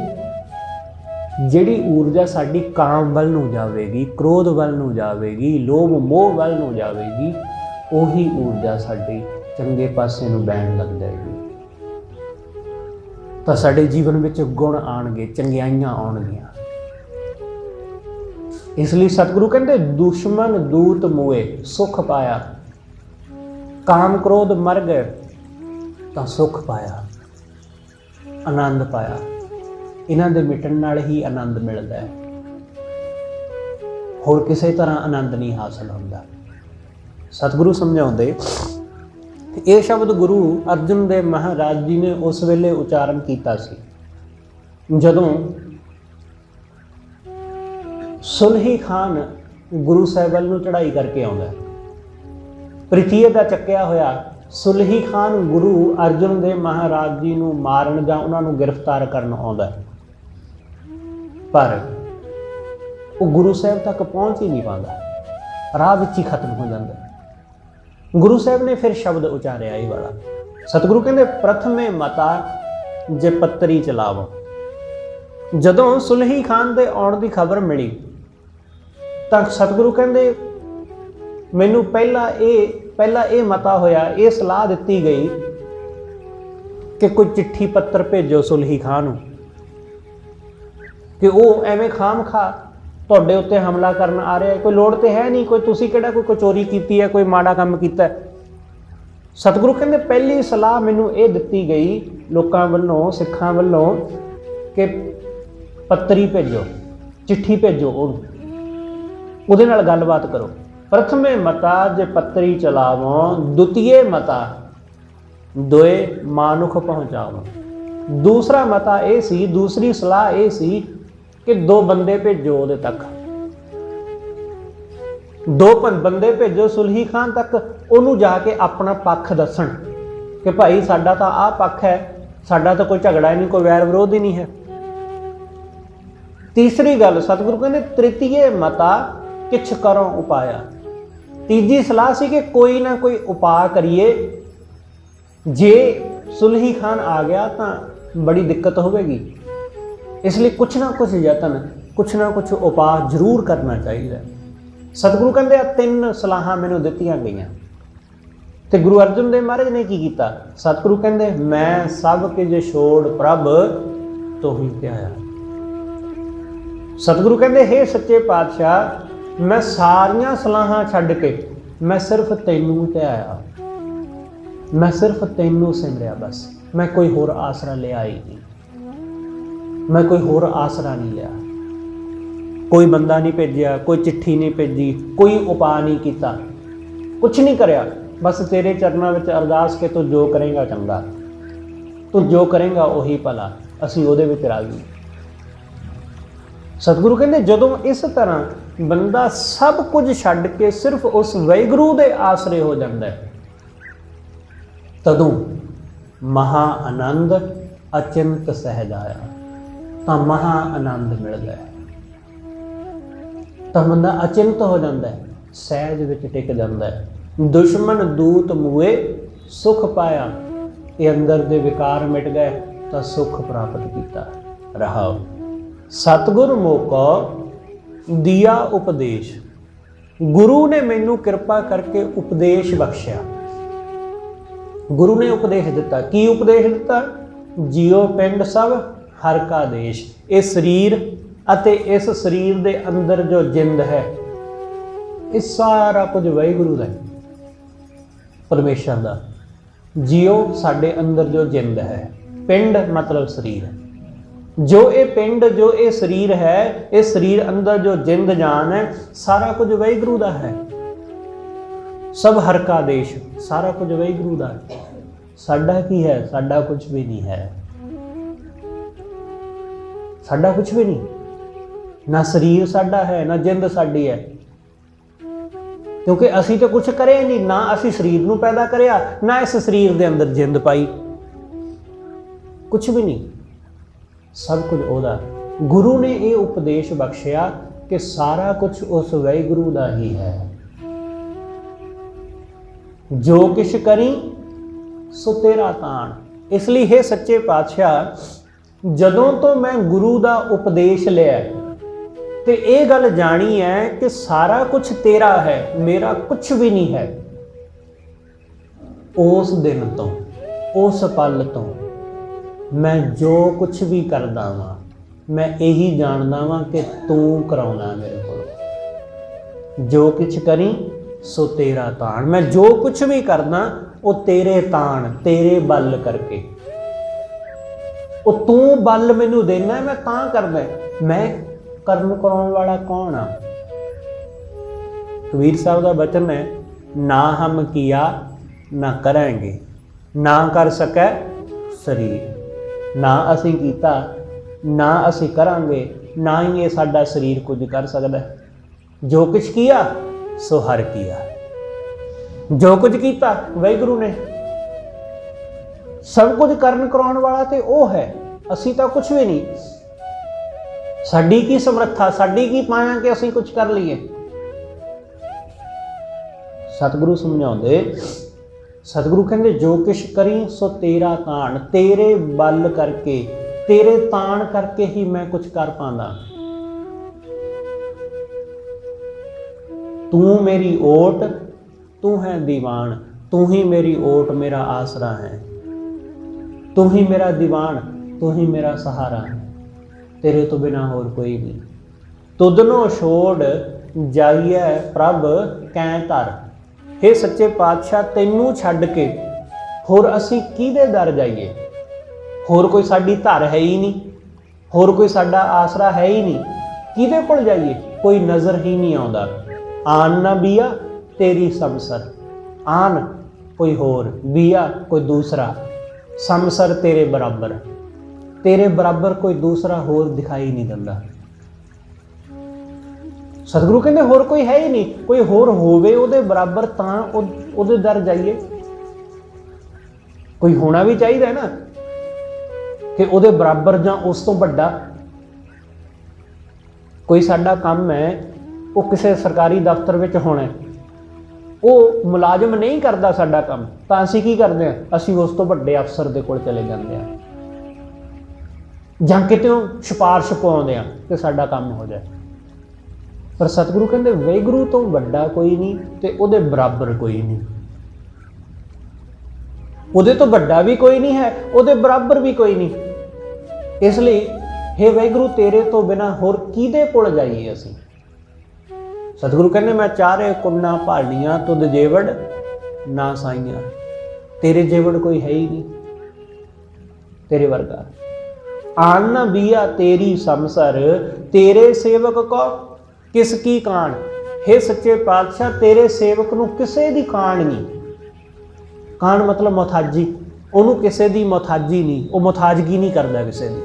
S1: ਜਿਹੜੀ ਊਰਜਾ ਸਾਡੀ ਕਾਮ ਵੱਲ ਨੂੰ ਜਾਵੇਗੀ, ਕ੍ਰੋਧ ਵੱਲ ਨੂੰ ਜਾਵੇਗੀ, ਲੋਭ ਮੋਹ ਵੱਲ ਨੂੰ ਜਾਵੇਗੀ, ਉਹੀ ਊਰਜਾ ਸਾਡੀ ਚੰਗੇ ਪਾਸੇ ਨੂੰ ਬਹਿਣ ਲੱਗ ਜਾਏਗੀ, ਤਾਂ ਸਾਡੇ ਜੀਵਨ ਵਿੱਚ ਗੁਣ ਆਉਣਗੇ, ਚੰਗਿਆਈਆਂ ਆਉਣਗੀਆਂ। ਇਸ ਲਈ ਸਤਿਗੁਰੂ ਕਹਿੰਦੇ ਦੁਸ਼ਮਨ ਦੂਤ ਮੋਏ ਸੁਖ ਪਾਇਆ, ਕਾਮ ਕ੍ਰੋਧ ਮਰ ਗਏ ਤਾਂ ਸੁਖ ਪਾਇਆ, ਆਨੰਦ ਪਾਇਆ। ਇਹਨਾਂ ਦੇ ਮਿਟਣ ਨਾਲ ਹੀ ਆਨੰਦ ਮਿਲਦਾ ਹੈ, ਹੋਰ ਕਿਸੇ ਤਰ੍ਹਾਂ ਆਨੰਦ ਨਹੀਂ ਹਾਸਲ ਹੁੰਦਾ। ਸਤਿਗੁਰੂ ਸਮਝਾਉਂਦੇ, ਇਹ ਸ਼ਬਦ ਗੁਰੂ ਅਰਜਨ ਦੇਵ ਮਹਾਰਾਜ ਜੀ ਨੇ ਉਸ ਵੇਲੇ ਉਚਾਰਨ ਕੀਤਾ ਸੀ ਜਦੋਂ ਸੁਲਹੀ ਖਾਨ ਗੁਰੂ ਸਾਹਿਬ ਵੱਲ ਨੂੰ ਚੜ੍ਹਾਈ ਕਰਕੇ ਆਉਂਦਾ। ਪ੍ਰਿਥੀਏ ਦਾ ਚੱਕਿਆ ਹੋਇਆ ਸੁਲਹੀ ਖਾਨ ਗੁਰੂ ਅਰਜਨ ਦੇਵ ਮਹਾਰਾਜ ਜੀ ਨੂੰ ਮਾਰਨ ਜਾਂ ਉਹਨਾਂ ਨੂੰ ਗ੍ਰਿਫਤਾਰ ਕਰਨ ਆਉਂਦਾ, ਪਰ ਉਹ ਗੁਰੂ ਸਾਹਿਬ ਤੱਕ ਪਹੁੰਚ ਹੀ ਨਹੀਂ ਪਾਉਂਦਾ, ਰਾਹ ਵਿੱਚ ਹੀ ਖਤਮ ਹੋ ਜਾਂਦਾ। ਗੁਰੂ ਸਾਹਿਬ ਨੇ ਫਿਰ ਸ਼ਬਦ ਉਚਾਰਿਆ ਇਹ ਵਾਲਾ। ਸਤਿਗੁਰੂ ਕਹਿੰਦੇ ਪ੍ਰਥਮੇ ਮਤਾ ਜੇ ਪੱਤਰੀ ਚਲਾਵੋ। ਜਦੋਂ ਸੁਲਹੀ ਖਾਨ ਦੇ ਆਉਣ ਦੀ ਖਬਰ ਮਿਲੀ ਤਾਂ ਸਤਿਗੁਰੂ ਕਹਿੰਦੇ ਮੈਨੂੰ ਪਹਿਲਾਂ ਇਹ ਮਤਾ ਹੋਇਆ, ਇਹ ਸਲਾਹ ਦਿੱਤੀ ਗਈ ਕਿ ਕੋਈ ਚਿੱਠੀ ਪੱਤਰ ਭੇਜੋ ਸੁਲਹੀ ਖਾਨ ਨੂੰ ਕਿ ਉਹ ਐਵੇਂ ਖਾਮ-ਖਾ ਤੁਹਾਡੇ ਉੱਤੇ ਹਮਲਾ ਕਰਨ ਆ ਰਿਹਾ, ਕੋਈ ਲੋੜ ਤੇ ਹੈ ਨਹੀਂ, ਕੋਈ ਤੁਸੀਂ ਕਿਹੜਾ ਕੋਈ ਚੋਰੀ ਕੀਤੀ ਹੈ, ਕੋਈ ਮਾੜਾ ਕੰਮ ਕੀਤਾ। ਸਤਿਗੁਰੂ ਕਹਿੰਦੇ ਪਹਿਲੀ ਸਲਾਹ ਮੈਨੂੰ ਇਹ ਦਿੱਤੀ ਗਈ ਲੋਕਾਂ ਵੱਲੋਂ, ਸਿੱਖਾਂ ਵੱਲੋਂ ਕਿ ਪੱਤਰੀ ਭੇਜੋ, ਚਿੱਠੀ ਭੇਜੋ, ਉਹਦੇ ਨਾਲ ਗੱਲਬਾਤ ਕਰੋ। ਪ੍ਰਥਮੇ ਮਤਾ ਜੇ ਪੱਤਰੀ ਚਲਾਵੋ, ਦੁਤੀਏ ਮਤਾ ਦੋਏ ਮਾਨੁਖ ਪਹੁੰਚਾਵੋ। ਦੂਸਰਾ ਮਤਾ ਇਹ ਸੀ, ਦੂਸਰੀ ਸਲਾਹ ਇਹ ਸੀ ਕਿ 2 ਬੰਦੇ ਭੇਜੋ ਉਹਦੇ ਤੱਕ, 2 ਬੰਦੇ ਭੇਜੋ ਸੁਲਹੀ ਖਾਨ ਤੱਕ, ਉਹਨੂੰ ਜਾ ਕੇ ਆਪਣਾ ਪੱਖ ਦੱਸਣ ਕਿ ਭਾਈ ਸਾਡਾ ਤਾਂ ਆਹ ਪੱਖ ਹੈ, ਸਾਡਾ ਤਾਂ ਕੋਈ ਝਗੜਾ ਹੀ ਨਹੀਂ, ਕੋਈ ਵੈਰ ਵਿਰੋਧ ਹੀ ਨਹੀਂ ਹੈ। ਤੀਸਰੀ ਗੱਲ ਸਤਿਗੁਰੂ ਕਹਿੰਦੇ ਤ੍ਰਿਤੀਏ ਮਤਾ ਕਿਛ ਕਰੋ ਉਪਾਇਆ। ਤੀਜੀ ਸਲਾਹ ਸੀ ਕਿ ਕੋਈ ਨਾ ਕੋਈ ਉਪਾਅ ਕਰੀਏ, ਜੇ ਸੁਲਹੀ ਖਾਨ ਆ ਗਿਆ ਤਾਂ ਬੜੀ ਦਿੱਕਤ ਹੋਵੇਗੀ, ਇਸ ਲਈ ਕੁਛ ਨਾ ਕੁਛ ਯਤਨ, ਕੁਛ ਨਾ ਕੁਛ ਉਪਾਅ ਜ਼ਰੂਰ ਕਰਨਾ ਚਾਹੀਦਾ। सतगुरु कहते आ 3 सलाहां मैनूं दित्तियां गईयां ते गुरु अर्जन देव महाराज ने की कीता। सतगुरु कहते मैं सब किज छोड़ प्रभ तो ही ध्याया। सतगुरु कहते हे सच्चे पातशाह मैं सारियां सलाहां छड्ड के मैं सिर्फ तैनूं ध्याया, मैं सिर्फ तैनूं सिमरिया। बस मैं कोई होर आसरा लिया ही नहीं, मैं कोई होर आसरा नहीं लिया। कोई बंदा नहीं भेजिया, कोई चिट्ठी नहीं भेजी, कोई उपाय नहीं किया, कुछ नहीं करया। बस तेरे चरणों में अरदास के तू जो करेगा चंगा, तू जो करेगा उही भला, असीं उहदे विच राजी। सतगुरु कहते जदों इस तरह बंदा सब कुछ छड्ड के सिर्फ उस वाहिगुरू दे आसरे हो जाता है, तदों महा आनंद अचिंत सहज आया। तो महा आनंद मिलता है, तो बंदा अचिंत हो जाता है, सहज विच टिक जाता है। दुश्मन दूत मुए सुख पाया, ये अंदर दे विकार मिट गए तो सुख प्राप्त किया। रहाओ सतगुर मोको दिया उपदेश, गुरु ने मैनू कृपा करके उपदेश बख्शिया। गुरु ने उपदेश दिता, की उपदेश दिता? जियो पिंड सब हर का देश। ये शरीर अते इस शरीर दे अंदर जो जिंद है, ये सारा कुछ वाहिगुरू दा है, परमेश्वर दा। जियो साडे अंदर जो जिंद है, पिंड मतलब शरीर, जो ये पिंड जो ये शरीर है, इस शरीर अंदर जो जिंद जान है, सारा कुछ वाहिगुरू दा है। सब हर का देश, सारा कुछ वाहिगुरू दा है। साडा की है? साडा कुछ भी नहीं है, साडा कुछ भी नहीं। ना शरीर साडा है, ना जिंद साडी है, क्योंकि असी तो कुछ करे नहीं। ना असी शरीर नूं पैदा करिया, ना इस शरीर दे अंदर जिंद पाई, कुछ भी नहीं, सब कुछ ओदा। गुरु ने ये उपदेश बख्शिया कि सारा कुछ उस वाहिगुरू दा ही है। जो किश करी सो तेरा ताण। इसलिए हे सच्चे पातशाह जदों तो मैं गुरु दा उपदेश लिया ते ये गल जानी है कि सारा कुछ तेरा है, मेरा कुछ भी नहीं है। उस दिन तो उस पल तो मैं जो कुछ भी करदा वां, मैं यही जानदा वां कि तू कराउणा मेरे कोल। जो कुछ करी सो तेरा ताण। मैं जो कुछ भी करदा वो तेरे ताण, तेरे बल करके। वो तू बल मैनू देना, मैं तां करदा। मैं कर्म कराने वाला कौन आ? कबीर साहब का वचन है, ना हम किया ना करेंगे, ना कर सके शरीर। ना असी कीता, ना असी करांगे, ना ही ये साडा शरीर कुछ कर सकता है। जो कुछ किया सो हर किया, जो कुछ किया वाहिगुरू ने। सब कुछ करन कराउण वाला ते वो है, असी तो कुछ भी नहीं। साडी की समर्था, साडी की पाया कि असी कुछ कर लीए। सतगुरु समझाउंदे, सतगुरु कहंदे जो किश करी सो तेरा ताण। तेरे बल करके, तेरे ताण करके ही मैं कुछ कर पांदा। तू मेरी ओट, तू है दीवान। तू ही मेरी ओट, मेरा आसरा है। तू ही मेरा दीवान, तू ही मेरा सहारा है। तेरे तो बिना होर कोई नहीं। तुदनो छोड़ जाइए प्रभ कैं तर। हे सच्चे पातशाह तैनू छड्ड के होर असी किहदे दर जाइए? होर कोई साडी धर है ही नहीं, होर कोई साडा आसरा है ही नहीं। किहदे कोल जाइए? कोई नज़र ही नहीं आउंदा। आन ना बिया तेरी समसर, आन कोई होर, बिया कोई दूसरा, समसर तेरे बराबर। तेरे बराबर कोई दूसरा होर दिखाई नहीं दिंदा। सतगुरु कहते होर कोई है ही नहीं। कोई होर होवे उहदे बराबर तां उहदे दर जाइए। कोई होना भी चाहिए ना कि उहदे बराबर जां उस तो वड्डा। कोई साडा काम है वो किसी सरकारी दफ्तर विच होना है, वो मुलाजम नहीं करता साडा काम, तां असीं की करदे हां? असीं उस तो वड्डे अफसर दे कोल चले जांदे हां, जां कितों सिफारिश पवाउंदे हां कि साडा काम हो जाए। पर सतगुरु कहते वाहिगुरू तो वड्डा कोई नहीं ते उहदे बराबर कोई नहीं। उहदे तो वड्डा भी कोई नहीं है, उहदे बराबर भी कोई नहीं। इसलिए हे वाहिगुरू तेरे तो बिना होर किहदे कोल जाइए असीं। सतगुरु कहने मैं चारे कुन्ना भालियां तुद जेवड़ ना साइयां। तेरे जेवड़ कोई है ही नहीं तेरे वर्गा। आन न बिया तेरी समसर तेरे सेवक को किसकी कान। हे सच्चे पातशाह तेरे सेवक नूं किसे दी कान नहीं। कान मतलब मोथाजी, ਉਹਨੂੰ ਕਿਸੇ ਦੀ मोथाजी नहीं, वो मोथाजगी नहीं करता किसी दी,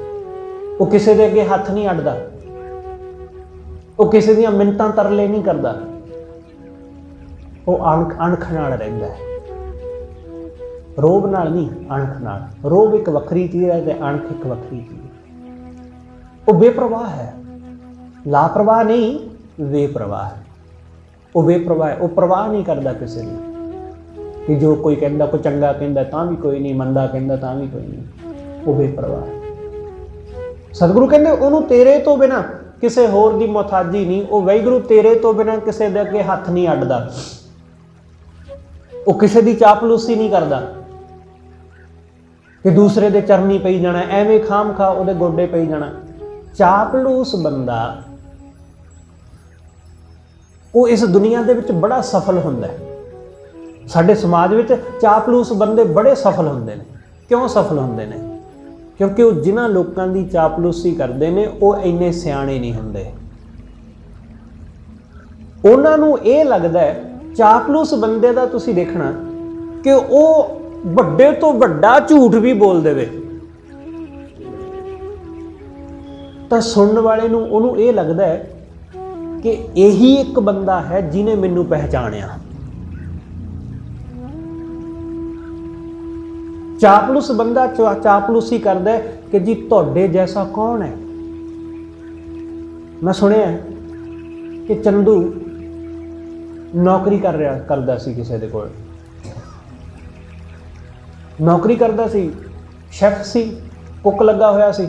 S1: वो किसी दे अगे हथ नहीं अड्डदा, वो किसी दी मिन्नतां तरले नहीं करता, वो अणख नाल रहिंदा है। रोब नाल नहीं, अणख नाल। रोब एक वखरी चीज़ है ते अणख एक वखरी चीज़ है। वो बेप्रवाह है, लापरवाह नहीं, बेप्रवाह है। वो बेप्रवाह है, वो प्रवाह नहीं करता किसी की कि जो कोई कहता कोई चंगा कहता तां भी कोई नहीं, मंदा कहता तां भी कोई नहीं, वो बेप्रवाह है। सतगुरु कहते उन्होंने तेरे तो बिना किसी होर दी मोथाजी नहीं। वो वाहिगुरू तेरे तो बिना किसी दे अगे हथ नहीं अड्डदा, वो किसी दी चापलूसी नहीं करता कि दूसरे दे चरनी पई जाना, एवें खाम खा उहदे गोडे पई जाना। चापलूस बंदा वो इस दुनिया दे विच बड़ा सफल हुंदा है। साडे समाज विच चापलूस बंदे बड़े सफल हुंदे ने। क्यों सफल हुंदे ने? क्योंकि वो जिन्हां लोकां दी चापलूसी करदे ने वो इन्ने सियाणे नहीं हुंदे। उन्हां नूं इह लगदा है, चापलूस बंदे दा तुसीं देखना कि वो वड्डे तो वड्डा झूठ भी बोल देवे तां सुनने वाले नूं उहनूं इह लगदा है कि यही एक बंदा है जिन्हें मैनूं पहचानिया। चापलूस बंदा चापलूसी करता है कि जी तुहाडे जैसा कौन है। मैं सुनिया कि चंदू नौकरी करदा सी किसी दे कोल, नौकरी करदा सी, शैफ सी, कुक लगा होया सी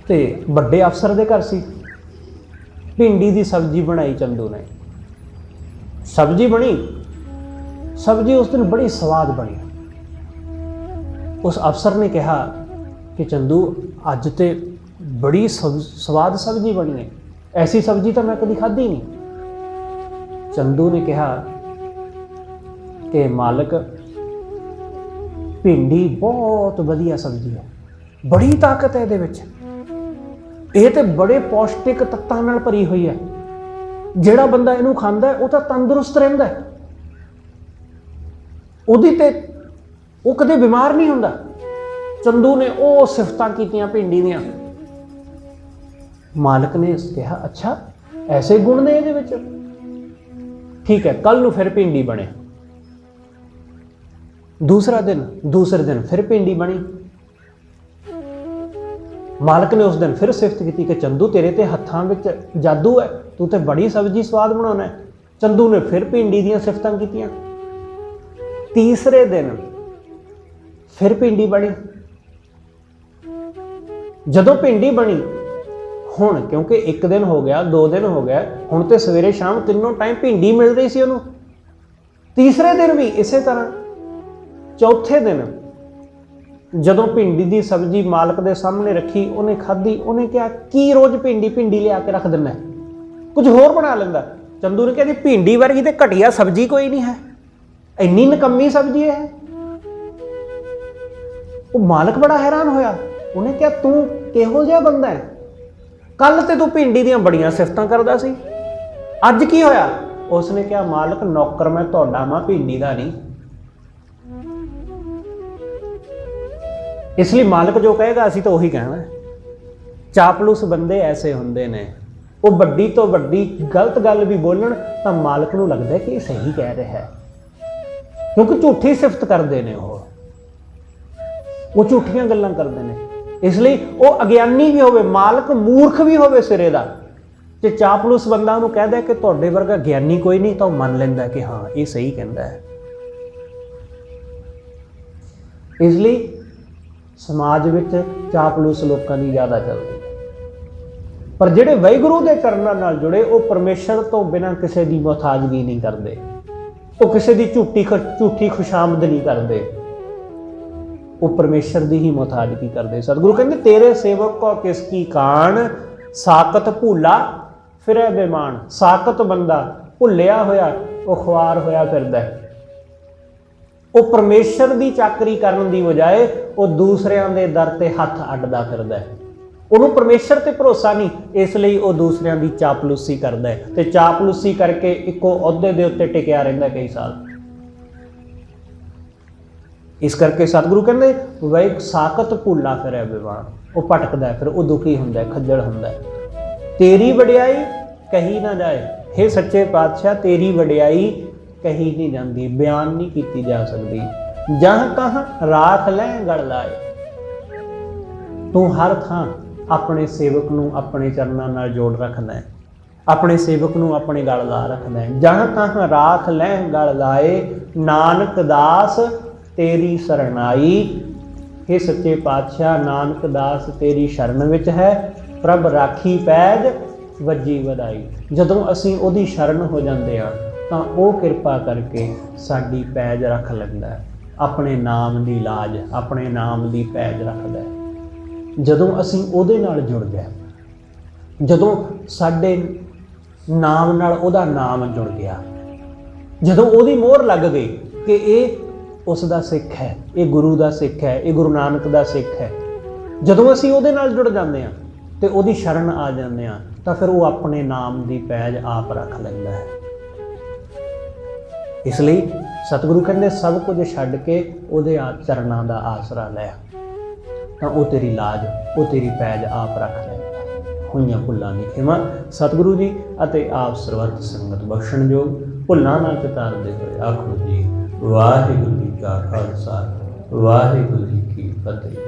S1: ते बड़े अफसर दे घर सी। भिंडी दी सब्जी बनाई चंदू ने, सब्जी बनी, सब्जी उस दिन बड़ी स्वाद बनी। उस अफसर ने कहा कि चंदू अज तो बड़ी स्वाद सब्जी बनी है, ऐसी सब्जी तो मैं कभी खाधी नहीं। चंदू ने कहा कि मालिक भिंडी बहुत वधिया सब्जी है, बड़ी ताकत है ये, ये तो बड़े पौष्टिक तत्तां नाल भरी हुई है, जिहड़ा बंदा इहनूं खांदा है वो तो तंदुरुस्त रहिंदा है, उहदी ते वो कदे बीमार नहीं हुंदा। चंदू ने वो सिफतां कीतियां भिंडी दियां। मालिक ने कहा अच्छा ऐसे गुण ने इहदे विच, ठीक है कल नूं फिर भिंडी बने। दूसरे दिन फिर भिंडी बनी। मालिक ने उस दिन फिर सिफत की कि चंदू तेरे ते हत्थां विच जादू है, तू तो बड़ी सब्जी स्वाद बनाउणा है। चंदू ने फिर भिंडी दियां सिफतां कीतियां। तीसरे दिन फिर भिंडी बनी। जदों भिंडी बनी, हुण क्योंकि एक दिन हो गया, 2 दिन हो गया, हुण तो सवेरे शाम तीनों टाइम भिंडी मिल रही सी उहनूं। तीसरे दिन भी इसे तरह। चौथे दिन जदों भिंडी की सब्जी मालिक के सामने रखी, उन्हें खाधी, उन्हें कहा की रोज़ भिंडी लिया के रख दिना, कुछ होर बना लेंदा। चंदू ने कहा जी भिंडी वर्गी तो घटिया सब्जी कोई नहीं है, इन्नी नकम्मी सब्जी है। वो मालिक बड़ा हैरान होया, उन्हें कहा तू किहो जिहा बंदा है, कल तो तू भिंडी दियां बड़ियां सिफतां करदा सी, अज की होया? उसने कहा मालिक नौकर मैं तुहाडा मां, भिंडी दा नहीं। इसलिए मालिक जो कहेगा असीं तो उही कहना। चापलूस बंदे ऐसे हुंदे ने, वो वड्डी तो वड्डी गलत गल भी बोलन तो मालिक नूं लगदा है कि ये सही कह रहा है, क्योंकि झूठी सिफत करते हैं, वो झूठियां गल्लां करते हैं। इसलिए वो अज्ञानी भी होवे, मालिक मूर्ख भी होवे सिरे दा, जे चापलूस बंदा उन्होंने कहता है कि तुहाडे वर्गा ज्ञानी कोई नहीं, तो मन लैंदा कि हाँ ये सही कहता है। इसलिए समाज विच चापलूस लोगों की ज़्यादा चलती है। पर ਜਿਹੜੇ ਵਾਹਿਗੁਰੂ ਦੇ ਚਰਨਾਂ ਨਾਲ ਜੁੜੇ ਉਹ ਪਰਮੇਸ਼ਰ ਤੋਂ ਬਿਨਾਂ ਕਿਸੇ ਦੀ ਮੁਹਤਾਜਗੀ ਨਹੀਂ ਕਰਦੇ, ਉਹ ਕਿਸੇ ਦੀ ਝੂਠੀ ਖੁਸ਼ਾਮਦ ਨਹੀਂ ਕਰਦੇ, ਉਹ ਪਰਮੇਸ਼ਰ ਦੀ ਹੀ ਮੁਹਤਾਜਗੀ ਕਰਦੇ। ਸਤਿਗੁਰੂ ਕਹਿੰਦੇ ਤੇਰੇ ਸੇਵਕ ਕੋ ਕਿਸ ਕੀ ਕਾਣ, ਸਾਕਤ ਭੂਲਾ ਫਿਰੈ ਬੇਮਾਨ। ਸਾਕਤ ਬੰਦਾ ਭੁੱਲਿਆ ਹੋਇਆ, ਉਹ ਖੁਆਰ ਹੋਇਆ ਫਿਰਦਾ, ਉਹ ਪਰਮੇਸ਼ਰ ਦੀ ਚਾਕਰੀ ਕਰਨ ਦੀ ਬਜਾਏ ਉਹ ਦੂਸਰਿਆਂ ਦੇ ਦਰ ਤੇ ਹੱਥ ਅੱਡਦਾ ਫਿਰਦਾ। ਉਹਨੂੰ ਪਰਮੇਸ਼ਰ ਤੇ ਭਰੋਸਾ ਨਹੀਂ, ਇਸ ਲਈ ਉਹ ਦੂਸਰਿਆਂ ਦੀ ਚਾਪਲੂਸੀ ਕਰਦਾ ਹੈ ਤੇ ਚਾਪਲੂਸੀ ਕਰਕੇ ਇੱਕੋ ਅਹੁਦੇ ਦੇ ਉੱਤੇ ਟਿਕਿਆ ਰਹਿੰਦਾ ਕਈ ਸਾਲ। ਇਸ ਕਰਕੇ ਸਤਿਗੁਰੂ ਕਹਿੰਦੇ ਵੈ ਸਾਕਤ ਭੁੱਲਾ ਫਿਰੈ ਬੇਵਾਨ, ਉਹ ਭਟਕਦਾ, ਫਿਰ ਉਹ ਦੁਖੀ ਹੁੰਦਾ, ਖੱਜਲ ਹੁੰਦਾ। ਤੇਰੀ ਵਡਿਆਈ ਕਹੀ ਨਾ ਜਾਏ, ਹੇ ਸੱਚੇ ਪਾਤਸ਼ਾਹ ਤੇਰੀ ਵਡਿਆਈ ਕਹੀ ਨਹੀਂ ਜਾਂਦੀ, ਬਿਆਨ ਨਹੀਂ ਕੀਤੀ ਜਾ ਸਕਦੀ। ਜਹਾਂ ਤਹਾਂ ਰਾਖ ਲੈ ਗਲ ਲਾਏ, ਤੂੰ ਹਰ ਥਾਂ ਆਪਣੇ ਸੇਵਕ ਨੂੰ ਆਪਣੇ ਚਰਨਾਂ ਨਾਲ ਜੋੜ ਰੱਖਦਾ ਹੈ, ਆਪਣੇ ਸੇਵਕ ਨੂੰ ਆਪਣੇ ਗਲ ਲਾ ਰੱਖਦਾ ਹੈ। ਜਹਾਂ ਤਹਾਂ ਰਾਖ ਲੈ ਗਲ ਲਾਏ, ਨਾਨਕ ਦਾਸ ਤੇਰੀ ਸਰਣਾਈ। हे सच्चे पातशाह नानक दास तेरी शरण विच है, प्रभ राखी पैज वजी वधाई। जदों असीं ओदी शरण हो जाते हैं तो वो कृपा करके साडी पैज रख लैंदा है, अपने नाम की लाज, अपने नाम की पैज रखदा है। जदों असीं ओदे नाल जुड़ गए, जदों साडे नाम नाल ओदा नाम जुड़ गया, जदों ओदी मोहर लग गई कि ये उस दा सिख है, ये गुरु दा सिख है, ये गुरु नानक दा सिख है, जदों असीं उहदे नाल जुड़ जाते हैं तो उहदी शरण आ जाते हैं, तो फिर वो अपने नाम की पैज आप रख लैंदा है। इसलिए सतगुरु कहते सब कुछ छड्ड के उहदे चरनां दा आसरा लै, तो वो तेरी लाज, वो तेरी पैज आप रख लैंदा। होईयां भुल्लां दी खिमा सतगुरु जी अते आप सरबत संगत बख्शण योग भुल्लां ना चितारदे होए आखो जी वाहिगुरू जी का खालसा वाहिगुरू जी की फतेह।